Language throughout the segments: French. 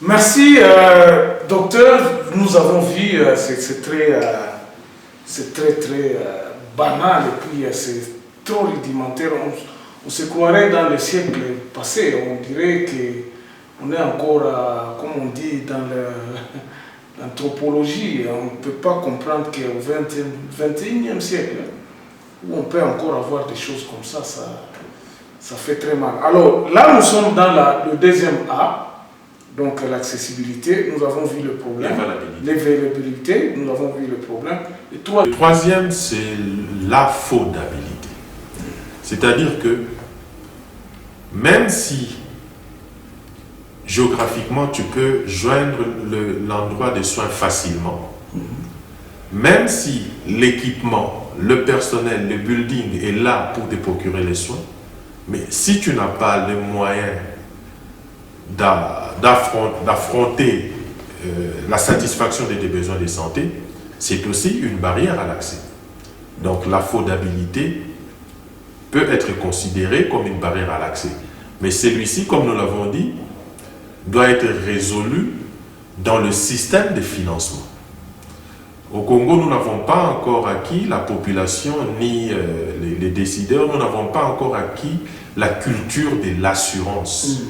Merci, docteur. Nous avons vu, c'est très banal et puis c'est trop rudimentaire. On se croirait dans le siècle passé. On dirait qu'on est encore, comme on dit, dans l'anthropologie. On ne peut pas comprendre qu'au 21e siècle, où on peut encore avoir des choses comme ça, ça fait très mal. Alors là, nous sommes dans le deuxième A. Donc l'accessibilité, nous avons vu le problème. L'évaluabilité, nous avons vu le problème. Le troisième, c'est l'affordabilité. C'est-à-dire que même si géographiquement tu peux joindre l'endroit des soins facilement, même si l'équipement, le personnel, le building est là pour te procurer les soins, mais si tu n'as pas les moyens d'affronter la satisfaction de tes besoins de santé, c'est aussi une barrière à l'accès. Donc l'affordabilité peut être considérée comme une barrière à l'accès. Mais celui-ci, comme nous l'avons dit, doit être résolu dans le système de financement. Au Congo, nous n'avons pas encore acquis, la population ni les décideurs, nous n'avons pas encore acquis la culture de l'assurance.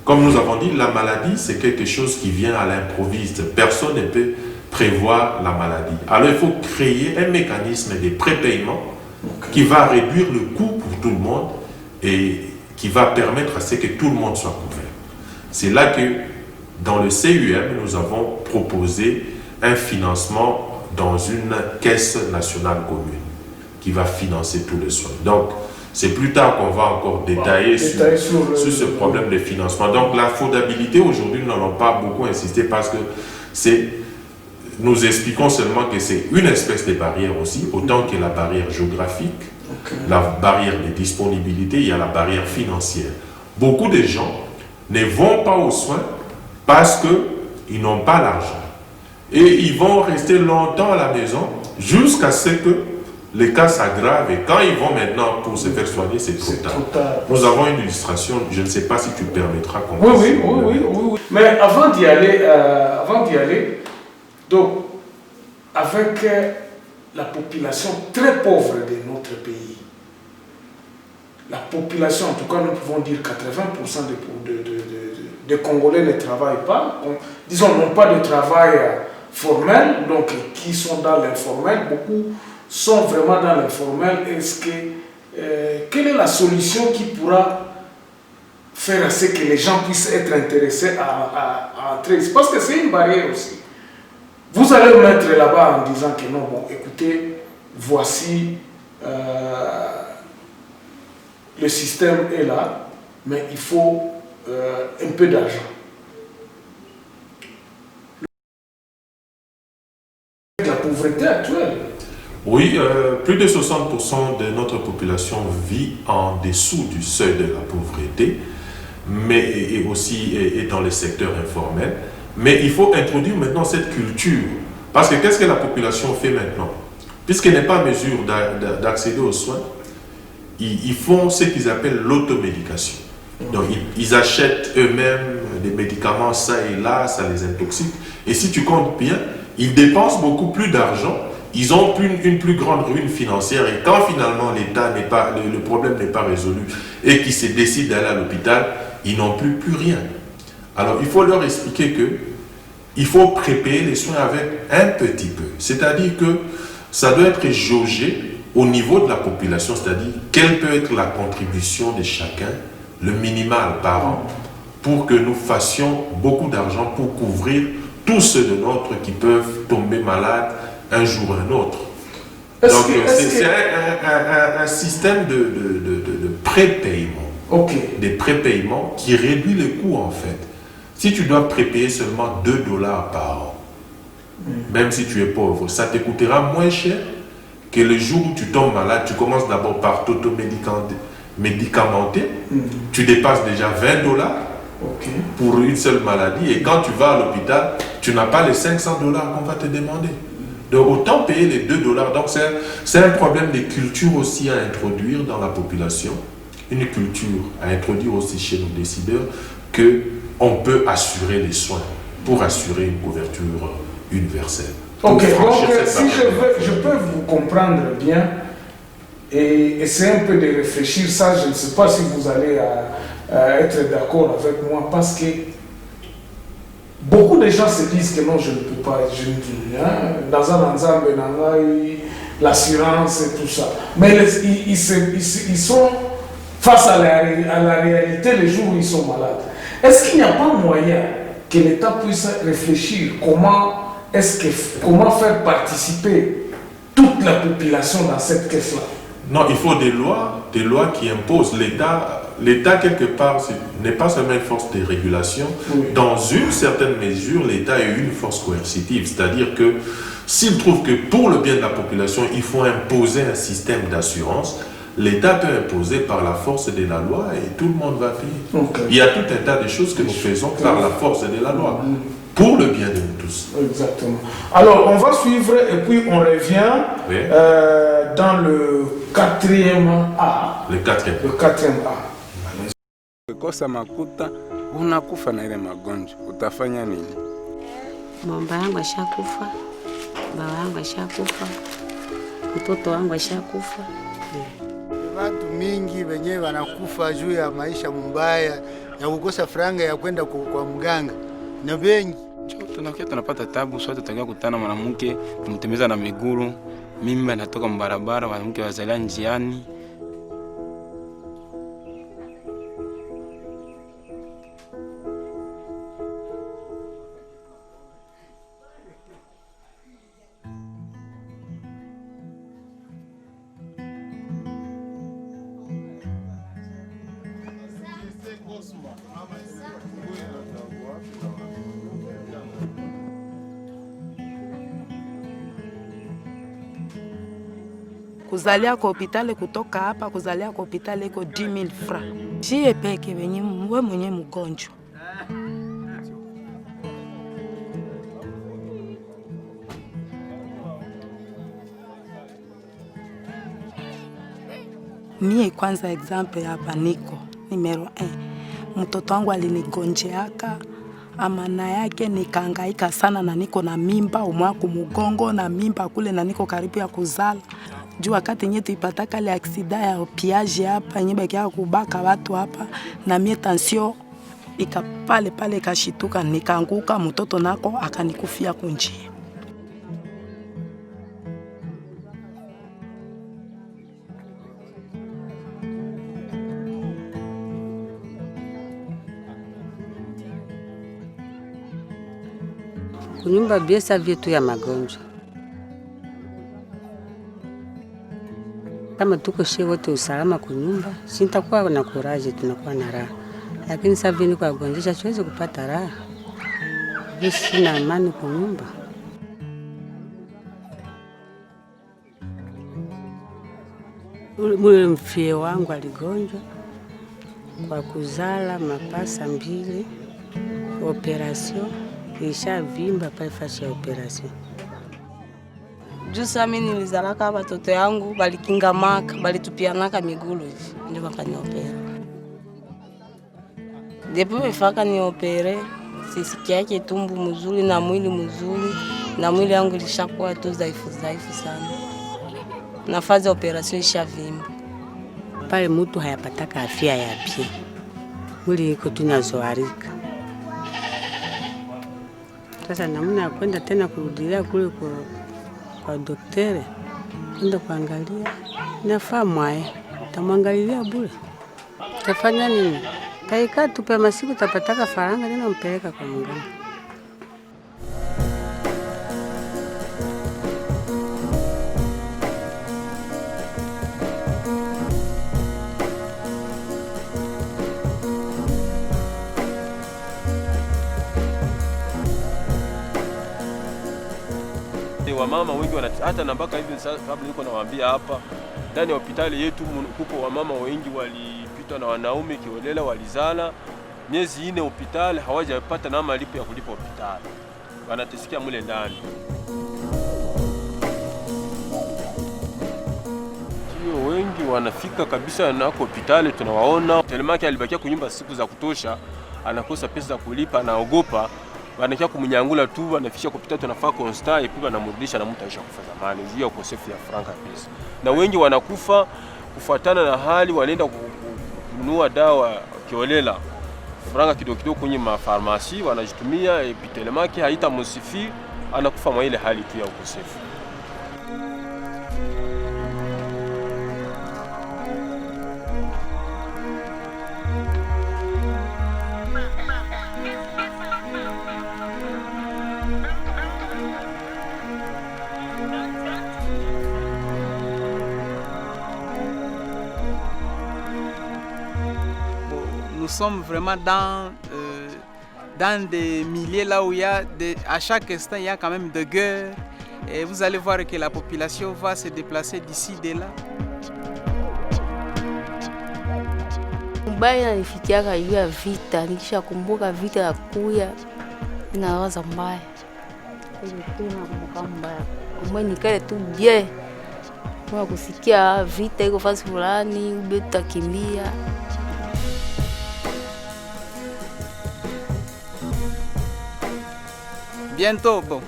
Comme nous avons dit, la maladie, c'est quelque chose qui vient à l'improviste. Personne ne peut prévoir la maladie. Alors, il faut créer un mécanisme de prépaiement qui va réduire le coût pour tout le monde et qui va permettre à ce que tout le monde soit couvert. C'est là que, dans le CUM, nous avons proposé un financement dans une caisse nationale commune qui va financer tous les soins. Donc, c'est plus tard qu'on va encore détailler sur ce problème de financement. Donc l'affordabilité, aujourd'hui, nous n'allons pas beaucoup insister parce que nous expliquons seulement que c'est une espèce de barrière aussi, autant que la barrière géographique, la barrière de disponibilité, il y a la barrière financière. Beaucoup de gens ne vont pas aux soins parce qu'ils n'ont pas l'argent. Et ils vont rester longtemps à la maison jusqu'à ce que les cas s'aggravent et quand ils vont maintenant pour se faire soigner, c'est trop tard. Nous avons une illustration, je ne sais pas si tu permettras qu'on oui. Mais avant d'y aller, donc, avec la population très pauvre de notre pays, la population, en tout cas nous pouvons dire 80% des Congolais ne travaillent pas, disons n'ont pas de travail formel, donc qui sont dans l'informel, beaucoup sont vraiment dans l'informel. Quelle est la solution qui pourra faire à ce que les gens puissent être intéressés à entrer? Parce que c'est une barrière aussi. Vous allez mettre là-bas en disant que non, bon, écoutez, voici le système est là, mais il faut un peu d'argent. La pauvreté actuelle. Oui, plus de 60% de notre population vit en dessous du seuil de la pauvreté, mais aussi dans les secteurs informels. Mais il faut introduire maintenant cette culture. Parce que qu'est-ce que la population fait maintenant? Puisqu'elle n'est pas en mesure d'accéder aux soins, ils font ce qu'ils appellent l'automédication. Donc ils achètent eux-mêmes des médicaments ça et là, ça les intoxique. Et si tu comptes bien, ils dépensent beaucoup plus d'argent. Ils ont une plus grande ruine financière et quand finalement l'État le problème n'est pas résolu et qu'ils se décident d'aller à l'hôpital, ils n'ont plus rien. Alors il faut leur expliquer que il faut préparer les soins avec un petit peu. C'est-à-dire que ça doit être jaugé au niveau de la population, c'est-à-dire quelle peut être la contribution de chacun, le minimal par an, pour que nous fassions beaucoup d'argent pour couvrir tous ceux de nôtres qui peuvent tomber malades un jour ou un autre. Donc c'est un système de prépaiement, des prépaiements qui réduit les coûts en fait. Si tu dois prépayer seulement $2 par an, même si tu es pauvre, ça te coûtera moins cher que le jour où tu tombes malade. Tu commences d'abord par t'auto-médicamenter, tu dépasses déjà $20 pour une seule maladie et quand tu vas à l'hôpital, tu n'as pas les $500 qu'on va te demander. Donc autant payer les $2. Donc c'est un problème de culture aussi à introduire dans la population, une culture à introduire aussi chez nos décideurs, qu'on peut assurer les soins pour assurer une couverture universelle. Ok, donc si je peux vous comprendre bien et essayer un peu de réfléchir, ça je ne sais pas si vous allez être d'accord avec moi, parce que beaucoup de gens se disent que non, je ne peux pas, je ne dis rien, dans un ensemble, l'assurance et tout ça. Mais ils sont face à la réalité les jours où ils sont malades. Est-ce qu'il n'y a pas moyen que l'État puisse réfléchir comment faire participer toute la population dans cette caisse-là? Non, il faut des lois qui imposent. L'État quelque part, n'est pas seulement une force de régulation. Oui. Dans une certaine mesure, l'État est une force coercitive. C'est-à-dire que s'il trouve que pour le bien de la population, il faut imposer un système d'assurance, l'État peut imposer par la force de la loi et tout le monde va payer. Okay. Il y a tout un tas de choses que nous faisons par la force de la loi, pour le bien de nous tous. Exactement. Alors, on va suivre et puis on revient oui. Dans le 4e A. Le 4e A. Ukikosa makuta unakufa na ile magonjwa, utafanya nini? Mama yangu ashakufa, baba yangu ashakufa, mtoto wangu ashakufa. Watu mingi wenyewe wanakufa juu ya maisha mbaya ya kukosa franga ya kwenda kwa mganga. Na wengi tunakia tunapata tabu, sote tutakia kutana mwanamke kumtembeza na miguu, mimba natoka mbarabara, mwanamke wazalia njiani. Kuzalia kwa hospitali kutoka hapa kuzalia kwa hospitali iko 10,000 francs. Shie peke wenye wewe mwenye mgonjwa. Mie kwanza example hapa niko numero 1. Mtoto wangu alinigonjeaka amana yake nikahangaika sana na niko na mimba umwako mugongo na mimba kule na niko karibu ya kuzala. Juu wakati nyetu ipataka ile aksida ya piage hapa nyebe kia kubaka watu hapa na mie tension ikapale pale kashituka nikaanguka mtoto nako akanikufia kunjia. Kunyumba biesa vyetu ya magonjwa. Kama tuko shehe wote usalama kunyumba, sintakuwa na kuraje, tunakuwa na raha. Lakini sasa vini kwa gonjesha siwezi kupata raha. Bisi na amani kunyumba. Mule mfie wangu aligonjwa kwa kuzala mapasa 2, operation isha vimba pale fasi ya operation. Jusa mimi nilizalaka watoto yangu balikinga maka, balitupianaka migulu ndio wakaniopera. Depuis mefaka ni opere, sisikia yake tumbu mzuri na mwili mzuri na mwili yangu ilishakuwa tu dhaifu sana. Na fazi operation ishavimba. Pale mtu hayapataka afya ya pia. Mwili iko tunazoarika. Sasa namna kwenda tena kurudilia kule kwa daktari kwenda kuangalia nafaa mwae tamwangalia bure. Tafanya nini? Kaika tupe masiku tapataka faranga tena mpeleka kwa mganga. Wamama wengi hata na mpaka hivi kabla niko nawaambia hapa ndani ya hospitali yetu kuko wamama wengi walipitwa na wanaume kiolela, walizala miezi 4 hospitali hawajapata na malipo ya kulipa hospitali, wanatesikia mule ndani. Hiyo wengi wanafika kabisa na hospitali tunawaona. Telemaki alibakia kunyumba siku za kutosha, anakosa pesa za kulipa, anaogopa, wanakia kumnyangula tu, wanafikisha kupita tunafaa constat et puis wanamrudisha na mtu aisha kufa zamani, juu ya ukosefu ya franka pesa. Na wengi wanakufa kufuatana na hali, wanaenda kununua dawa kiolela, franga kidogo kidogo kwenye mafarmasi wanajitumia, epitelemaki haita musifi, anakufa mwa ile hali tu ya ukosefu. Nous sommes vraiment dans des milieux là où il y a à chaque instant il y a quand même de guerres, et vous allez voir que la population va se déplacer d'ici et de là. Mbaya nilifikiaka juu ya vita, nikishakumbuka vita ya kuya inawaza mbaya. Ile tena kumbuka mbaya. Mwe nikale tu je. Mwa kusikia vita iko fasi fulani, ube tutakimbia. Bientôt, bon,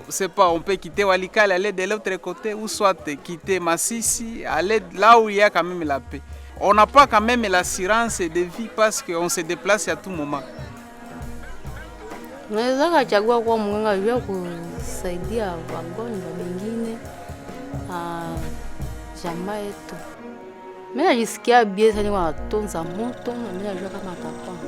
c'est pas, on peut quitter Walikale, aller de l'autre côté, ou soit quitter Massissi, aller là où il y a quand même la paix. On n'a pas quand même l'assurance de vie parce qu'on se déplace à tout moment. Naweza kachagua kwa mganga juu kusaidia wagonjwa wengine jamaa yetu. Mimi najisikia bien sana kwa watunza moto, na mimi najua kama atapona.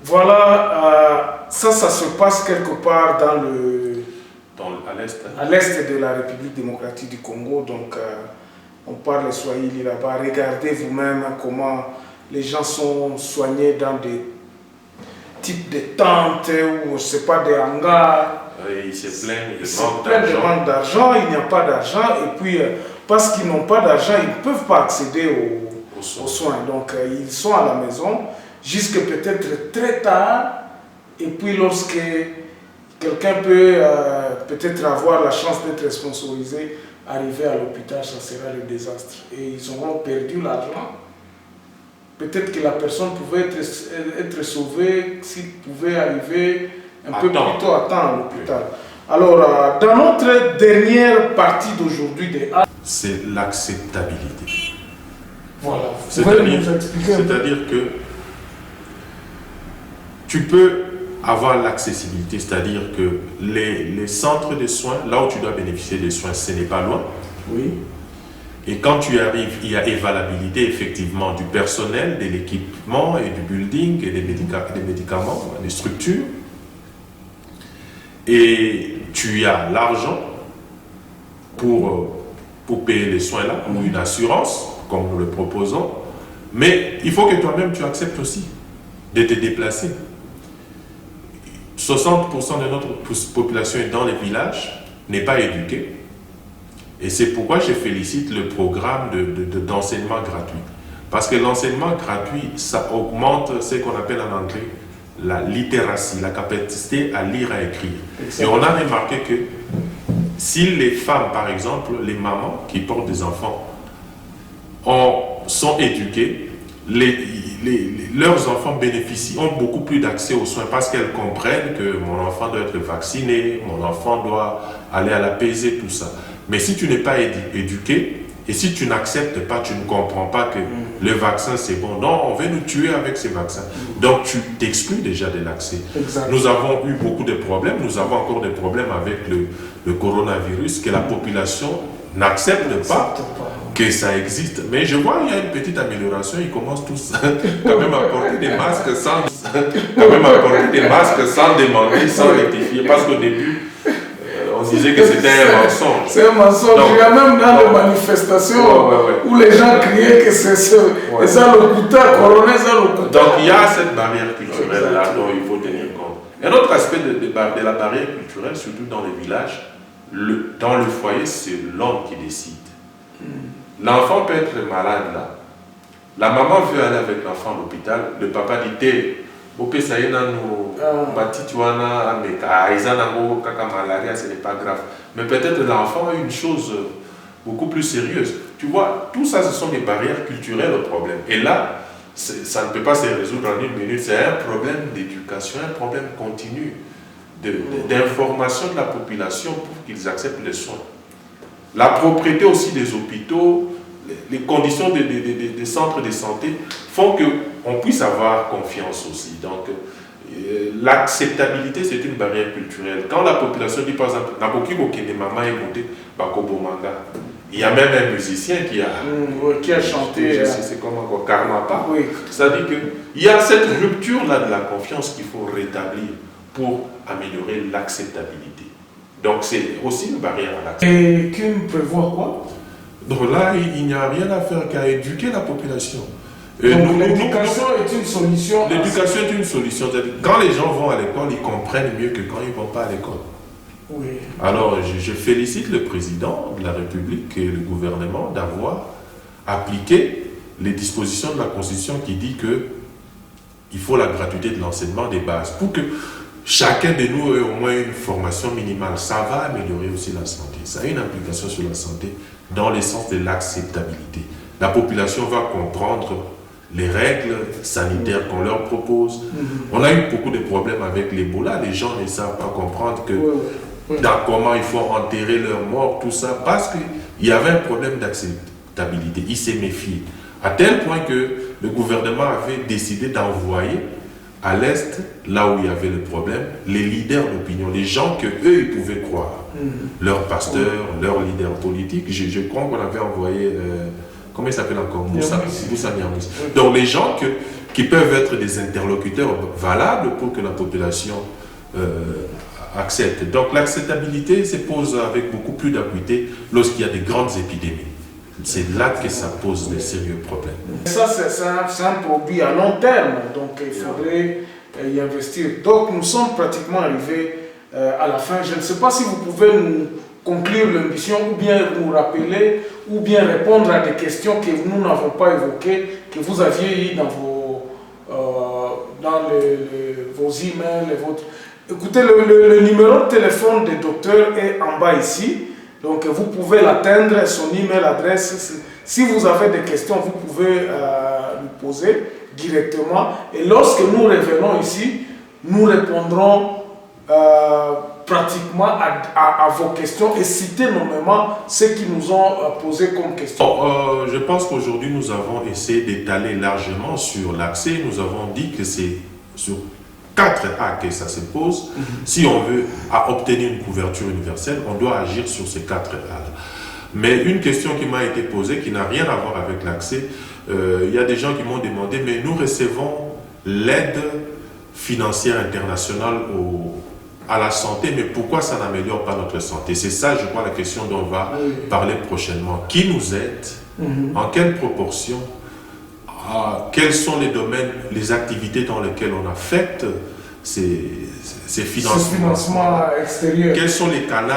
Voilà, ça se passe quelque part dans à l'est de la République démocratique du Congo. Donc, on parle le Swahili là-bas. Regardez vous-même comment les gens sont soignés dans des types de tentes ou, je ne sais pas, des hangars. Ils se plaignent de manque d'argent. Il n'y a pas d'argent. Et puis, parce qu'ils n'ont pas d'argent, ils ne peuvent pas accéder aux soins. Donc, ils sont à la maison jusqu'à peut-être très tard. Et puis, lorsque quelqu'un peut peut-être avoir la chance d'être sponsorisé, arriver à l'hôpital, ça sera le désastre. Et ils auront perdu l'argent. Peut-être que la personne pouvait être sauvée s'il pouvait arriver un peu plus tôt à temps à l'hôpital. Alors, dans notre dernière partie d'aujourd'hui, c'est l'acceptabilité. Voilà. C'est-à-dire que tu peux avoir l'accessibilité, c'est-à-dire que les centres de soins, là où tu dois bénéficier des soins, ce n'est pas loin. Oui. Et quand tu arrives, il y a évalabilité effectivement du personnel, de l'équipement et du building et des médicaments, des structures. Et tu as l'argent pour payer les soins là, ou une assurance, comme nous le proposons. Mais il faut que toi-même tu acceptes aussi de te déplacer. 60% de notre population est dans les villages, n'est pas éduquée. Et c'est pourquoi je félicite le programme d'enseignement gratuit. Parce que l'enseignement gratuit, ça augmente ce qu'on appelle en anglais la littératie, la capacité à lire, à écrire. Exactement. Et on a remarqué que si les femmes, par exemple, les mamans qui portent des enfants, sont éduquées, leurs enfants ont beaucoup plus d'accès aux soins parce qu'elles comprennent que mon enfant doit être vacciné, mon enfant doit aller à la PZ, tout ça. Mais si tu n'es pas éduqué et si tu n'acceptes pas, tu ne comprends pas que le vaccin c'est bon, non, on veut nous tuer avec ces vaccins. Donc tu t'exclus déjà de l'accès. Nous avons eu beaucoup de problèmes, nous avons encore des problèmes avec le coronavirus, que la population n'accepte pas que ça existe. Mais je vois qu'il y a une petite amélioration, ils commencent tous quand même à porter des masques sans demander, sans rectifier, parce qu'au début, on disait que c'était un mensonge. C'est un mensonge. Il y a même dans les manifestations où les gens criaient que c'est ça le locuteur, colonel, ça le locuteur. Donc il y a cette barrière culturelle là dont il faut tenir compte. Un autre aspect de la barrière culturelle, surtout dans les villages, dans le foyer, c'est l'homme qui décide. L'enfant peut être malade là. La maman veut aller avec l'enfant à l'hôpital, le papa dit t'es ce n'est pas grave. Mais peut-être l'enfant a une chose beaucoup plus sérieuse. Tu vois, tout ça, ce sont des barrières culturelles au problème. Et là, ça ne peut pas se résoudre en une minute. C'est un problème d'éducation, un problème continu d'information de la population pour qu'ils acceptent les soins. La propriété aussi des hôpitaux, les conditions des centres de santé font qu'on puisse avoir confiance aussi. Donc, l'acceptabilité, c'est une barrière culturelle. Quand la population dit, par exemple, il y a même un musicien qui a chanté, c'est comme encore Karmapa. Oui. C'est-à-dire qu'il y a cette rupture-là de la confiance qu'il faut rétablir pour améliorer l'acceptabilité. Donc, c'est aussi une barrière à l'accès. Et qui prévoit quoi? Donc là, il n'y a rien à faire qu'à éduquer la population. Donc l'éducation est une solution. L'éducation est une solution. Quand les gens vont à l'école, ils comprennent mieux que quand ils ne vont pas à l'école. Oui. Alors, je félicite le président de la République et le gouvernement d'avoir appliqué les dispositions de la Constitution qui dit qu'il faut la gratuité de l'enseignement des bases pour que chacun de nous ait au moins une formation minimale. Ça va améliorer aussi la santé. Ça a une implication sur la santé dans le sens de l'acceptabilité. La population va comprendre les règles sanitaires qu'on leur propose. On a eu beaucoup de problèmes avec l'Ebola. Les gens ne savent pas comprendre dans comment il faut enterrer leurs morts, tout ça, parce qu'il y avait un problème d'acceptabilité. Ils s'est méfié. À tel point que le gouvernement avait décidé d'envoyer à l'Est, là où il y avait le problème, les leaders d'opinion, les gens que eux ils pouvaient croire, leurs pasteurs, leurs leaders politiques. Je crois qu'on avait envoyé, comment il s'appelle encore, Moussa Niamous. Donc les gens qui peuvent être des interlocuteurs valables pour que la population accepte. Donc l'acceptabilité se pose avec beaucoup plus d'acuité lorsqu'il y a des grandes épidémies. C'est là que ça pose des sérieux problèmes. Ça, c'est un produit à long terme, donc il faudrait y investir. Donc nous sommes pratiquement arrivés à la fin. Je ne sais pas si vous pouvez nous conclure l'émission ou bien nous rappeler ou bien répondre à des questions que nous n'avons pas évoquées, que vous aviez eues dans vos emails et votre... Écoutez, le numéro de téléphone du docteur est en bas ici. Donc vous pouvez l'atteindre, son email adresse. Si vous avez des questions, vous pouvez lui poser directement. Et lorsque nous revenons ici, nous répondrons pratiquement à vos questions et citer nommément ceux qui nous ont posé comme questions. Je pense qu'aujourd'hui, nous avons essayé d'étaler largement sur l'accès. Nous avons dit que c'est sur 4 A que ça se pose. Si on veut obtenir une couverture universelle, on doit agir sur ces 4 A. Mais une question qui m'a été posée, qui n'a rien à voir avec l'accès, il y a des gens qui m'ont demandé, mais nous recevons l'aide financière internationale à la santé, mais pourquoi ça n'améliore pas notre santé? C'est ça, je crois, la question dont on va parler prochainement. Qui nous aide? En quelle proportion? Quels sont les domaines, les activités dans lesquelles on affecte ces financements extérieurs? Quels sont les canaux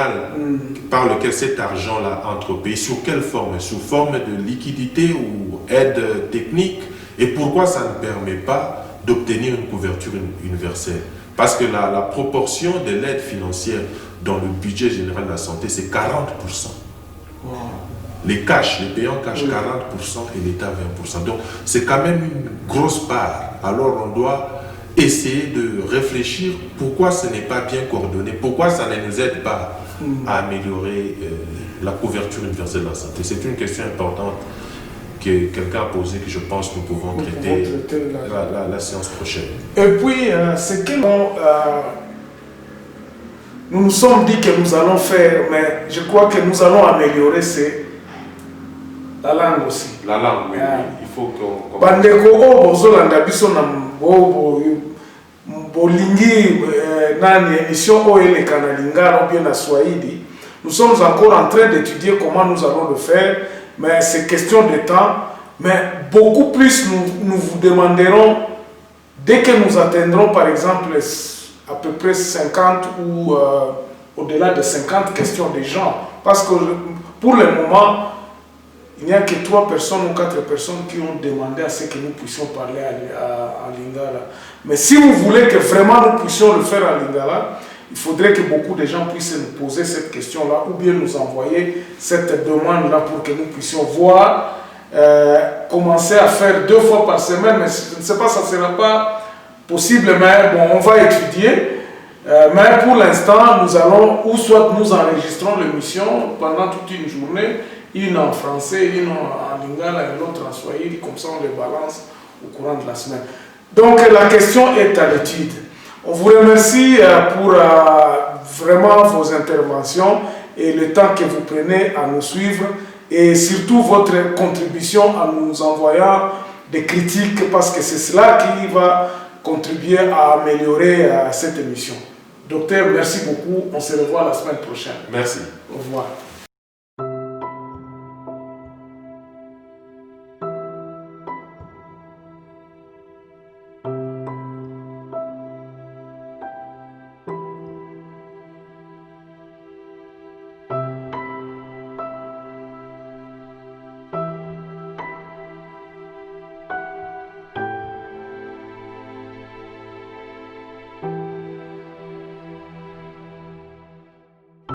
par lesquels cet argent-là entre pays? Sous quelle forme? Sous forme de liquidité ou aide technique? Et pourquoi ça ne permet pas d'obtenir une couverture universelle? Parce que la proportion de l'aide financière dans le budget général de la santé, c'est 40%. Wow. Les payés en cash, 40% et l'État 20%. Donc, c'est quand même une grosse part. Alors, on doit essayer de réfléchir pourquoi ce n'est pas bien coordonné, pourquoi ça ne nous aide pas à améliorer la couverture universelle de la santé. C'est une question importante que quelqu'un a posée, que je pense que nous pouvons traiter la séance prochaine. Et puis, ce que nous nous sommes dit que nous allons faire, mais je crois que nous allons améliorer, c'est la langue aussi. La langue, oui. Il faut qu'on... Bandeko bozolanda biso na bolingi nani émission oele kana lingala ou bien na Swahili. Nous sommes encore en train d'étudier comment nous allons le faire, mais c'est question de temps. Mais beaucoup plus nous vous demanderons, dès que nous atteindrons par exemple à peu près 50 ou au-delà de 50 questions des gens, parce que pour le moment, il n'y a que 3 personnes ou 4 personnes qui ont demandé à ce que nous puissions parler en lingala. Mais si vous voulez que vraiment nous puissions le faire en lingala, il faudrait que beaucoup de gens puissent nous poser cette question-là ou bien nous envoyer cette demande-là pour que nous puissions voir, commencer à faire 2 fois par semaine. Mais je ne sais pas, ça ne sera pas possible, mais bon, on va étudier. Mais pour l'instant, nous allons, ou soit nous enregistrons l'émission pendant toute une journée, une en français, une en lingala et l'autre en swahili, comme ça on les balance au courant de la semaine. Donc la question est à l'étude. On vous remercie pour vraiment vos interventions et le temps que vous prenez à nous suivre et surtout votre contribution en nous envoyant des critiques parce que c'est cela qui va contribuer à améliorer cette émission. Docteur, merci beaucoup. On se revoit la semaine prochaine. Merci. Au revoir.